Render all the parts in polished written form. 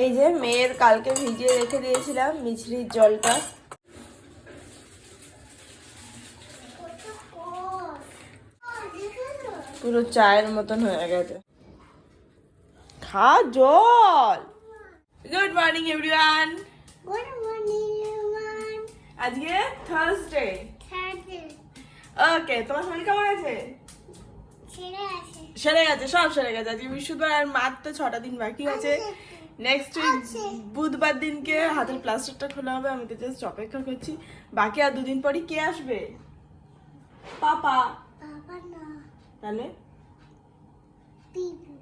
এই যে মেয়ের কালকে ভিজিয়ে রেখে দিয়েছিলাম মিছরির জলটা, পুরো চায়ের মতন হয়ে গেছে। খা জল। Good morning everyone. Good morning everyone. আজকে থার্সডে। ওকে, তোমার শরীর কেমন আছে? সেরে গেছে, সব সেরে গেছে। আজকে বৃহস্পতিবার আর মাত্র 6টা দিন বাকি আছে। নেক্সট উইক বুধবার দিনকে হাতের প্লাস্টারটা খোলা হবে। আমি তো জাস্ট অপেক্ষা করছি। বাকি আর 2 দিন পরই কে আসবে? পাপা। পাপা না, তাহলে পিপি।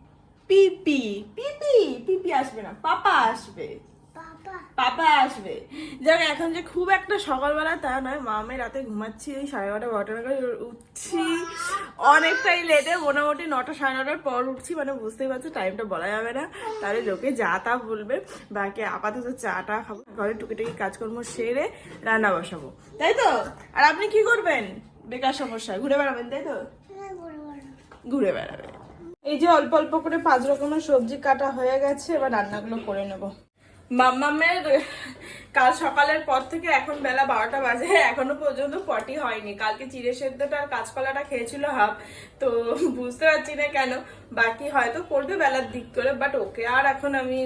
পিপি। পিপি পিপি আসবে না, পাপা আসবে। পাপা আসবে। যাক, এখন যে খুব একটা সকালবেলা তা নয়, মামে রাতে ঘুমাচ্ছি ওই 11:30-12টা নাগাদ উঠছি, অনেকটাই লেটে, মোটামুটি 9টা 9:30টার পর উঠছি। মানে বুঝতেই পারছো টাইমটা বলা যাবে না, তাহলে লোকে যা তা বলবে। বাকি আপাতত চাটা খাবো, ঘরে টুকিটাকি কাজকর্ম সেরে রান্না বসাবো, তাই তো? আর আপনি কি করবেন? বেকার সমস্যা, ঘুরে বেড়াবেন, তাই তো? ঘুরে বেড়াবে। এই যে অল্প অল্প করে 5 রকমের সবজি কাটা হয়ে গেছে, এবার রান্নাগুলো করে নেবো। মাম্মামের কাল সকালের পর থেকে এখন বেলা 12টা বাজে, এখনো পর্যন্ত পটি হয়নি। কালকে চিড়ে সেদ্ধটা আর কাঁচকলাটা খেয়েছিল হাফ, তো বুঝতে পারছি না কেন। বাকি হয়তো করবে বেলার দিক করে, বাট ওকে আর এখন আমি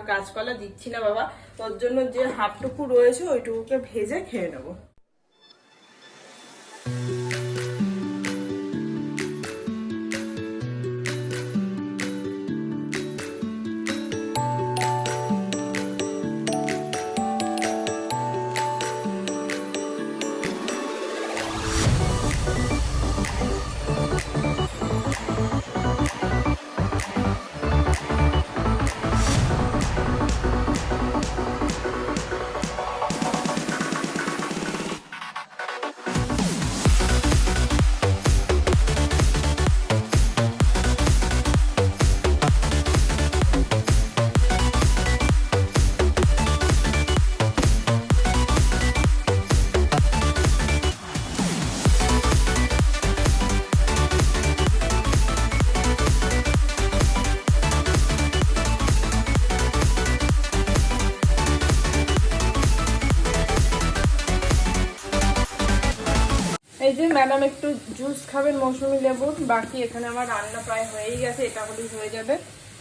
কাঁচকলা দিচ্ছি না বাবা। ওর জন্য যে হাফটুকু রয়েছে ওইটুকুকে ভেজে খেয়ে নেবো। এই যে ম্যাডাম একটু জুস খাবেন মৌসুমি লেবুর। বাকি এখানে আমার রান্না প্রায় হয়েই গেছে, এটা হলেই হয়ে যাবে।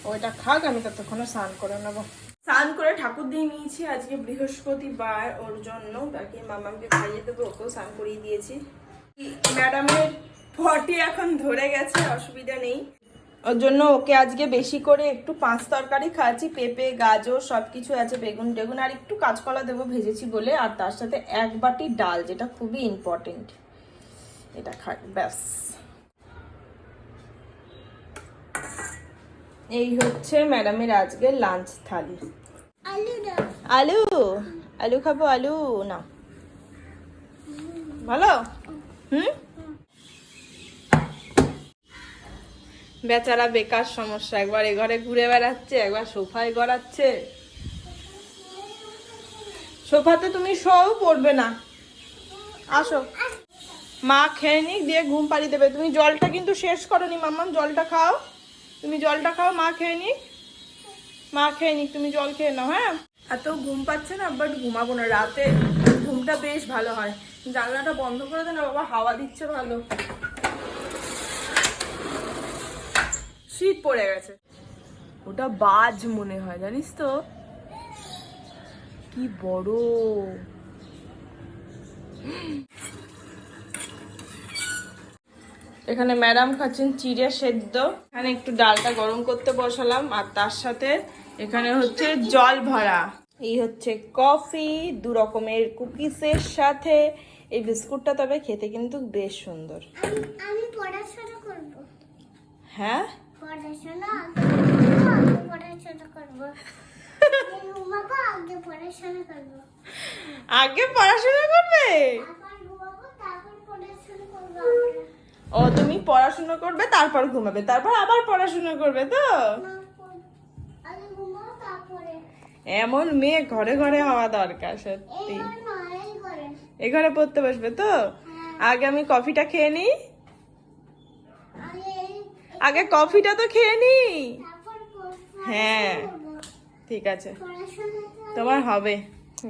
ওইটা খাক, আমি ততক্ষণে স্নান করে নেবো। স্নান করে ঠাকুর দিয়ে নিয়েছি, আজকে বৃহস্পতিবার ওর জন্য। বাকি মামাকে খাইয়ে দেবো, ওকেও স্নান করিয়ে দিয়েছি। ম্যাডামের পটি এখন ধরে গেছে, অসুবিধা নেই। ওর জন্য ওকে আজকে বেশি করে একটু 5 তরকারি খাচ্ছি, পেঁপে গাজর সবকিছু আছে, বেগুন টেগুন, আর একটু কাঁচকলা দেবো ভেজেছি বলে। আর তার সাথে 1 বাটি ডাল, যেটা খুবই ইম্পর্টেন্ট, এটা খাই ব্যাস। এই হচ্ছে ম্যাডামের আজকে লাঞ্চ থালি। আলু আলু খাবো, আলু না ভালো। বেচারা বেকার সমস্যা, একবার এ ঘরে ঘুরে বেড়াচ্ছে, একবার সোফায় গড়াচ্ছে। সোফাতে তুমি শোও, পড়বে না, আসো। মা খেয়ে নিক, দিয়ে ঘুম পাড়িয়ে দেবে। তুমি জলটা কিন্তু শেষ করোনি মাম্মাম, জলটা খাও। তুমি জলটা খাও, মা খেয়ে নিক। মা খেয়ে নিক, তুমি জল খেয়ে নাও। হ্যাঁ, এত ঘুম পাচ্ছে না, বাট ঘুমাবো না, রাতে ঘুমটা বেশ ভালো হয়। জানলাটা বন্ধ করে দে না বাবা, হাওয়া দিচ্ছে ভালো। শীত পড়ে গেছে। ওটা বাজ মনে হয়, জানিস তো কি বড়। এখানে ম্যাডাম খাচ্ছেন চিড়ে সেদ্ধ। এখানে একটু ডালটা গরম করতে বসালাম, আর তার সাথে এখানে হচ্ছে জল ভরা। এই হচ্ছে কফি 2 রকমের কুকিজের সাথে। এই বিস্কুটটা তবে খেতে কিন্তু বেশ সুন্দর। আমি পড়াশোনা করব। হ্যাঁ, পড়াশোনা করব। আগে পড়াশোনা করব। আগে পড়াশোনা করবে? ও, তুমি পড়াশোনা করবে তারপর ঘুমাবে, তারপর আবার পড়াশোনা করবে তো? এমন মেয়ে ঘরে ঘরে হওয়া দরকার সত্যি। এ ঘরে পড়তে বসবে তো? আগে আমি কফিটা খেয়ে নিই, আগে কফিটা তো খেয়ে নি। হ্যাঁ ঠিক আছে, পড়াশোনাটা তোমার হবে।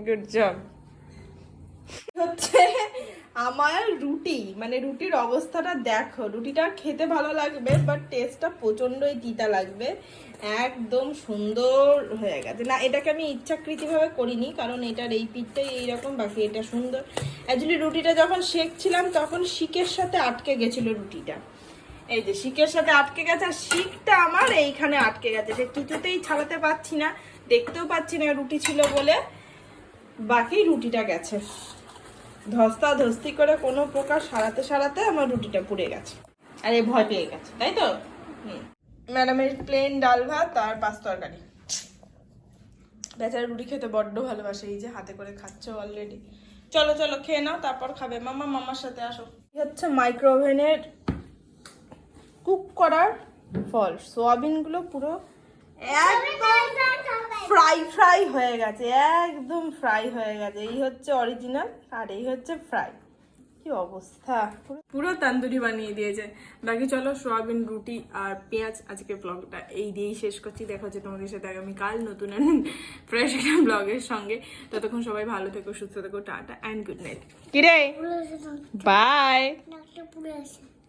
Good job. হচ্ছে আমার রুটি, মানে রুটির অবস্থাটা দেখো, রুটিটা খেতে ভালো লাগবে বাট টেস্টটা প্রচন্ডই তিতা লাগবে। একদম সুন্দর হয়ে গেছে না, এটাকে আমি ইচ্ছাকৃতভাবে করিনি, কারণ এটার এই পিঠটাই এইরকম, বাকি এটা সুন্দর। অ্যাকচুয়ালি রুটিটা যখন সেঁকছিলাম তখন শিকের সাথে আটকে গেছিল রুটিটা, এই যে শিকের সাথে আটকে গেছে, আর শিকটা আমার এইখানে আটকে গেছে, সে কিছুতেই ছাড়াতে পারছি না, দেখতেও পাচ্ছি না রুটি ছিল বলে। বাকি রুটিটা গেছে ধস্তা ধস্তি করে কোনো প্রকার সারাতে আমার রুটিটা পুড়ে গেছে, আর এই ভয় পেয়ে গেছে, তাই তো। ম্যাডামের প্লেন ডাল ভাত আর পাঁচ তরকারি। বেচারা রুটি খেতে বড্ড ভালোবাসে, এই যে হাতে করে খাচ্ছে অলরেডি। চলো চলো খেয়ে নাও, তারপর খাবে। মামার সাথে আসো। এই হচ্ছে মাইক্রো ওভেনের কুক করার ফল। সোয়াবিনগুলো পুরো একদম ফ্রাই হয়ে গেছে, একদম ফ্রাই হয়ে গেছে। এই হচ্ছে অরিজিনাল আর এই হচ্ছে ফ্রাই। কি অবস্থা, পুরো তান্দুরি বানিয়ে দিয়েছে। বাকি চলো সোয়াবিন, রুটি আর পেঁয়াজ, আজকে ব্লগটা এই দিয়েই শেষ করছি। দেখা হচ্ছে তোমাদের সাথে আগামীকাল নতুন ফ্রেশ একটা ব্লগের সঙ্গে। ততক্ষণ সবাই ভালো থেকো, সুস্থ থেকো, টাটা অ্যান্ড গুড নাইট। কিরে বাই।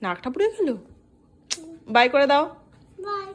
নাকটা পুড়ে গেল, বাই করে দাও। বাই।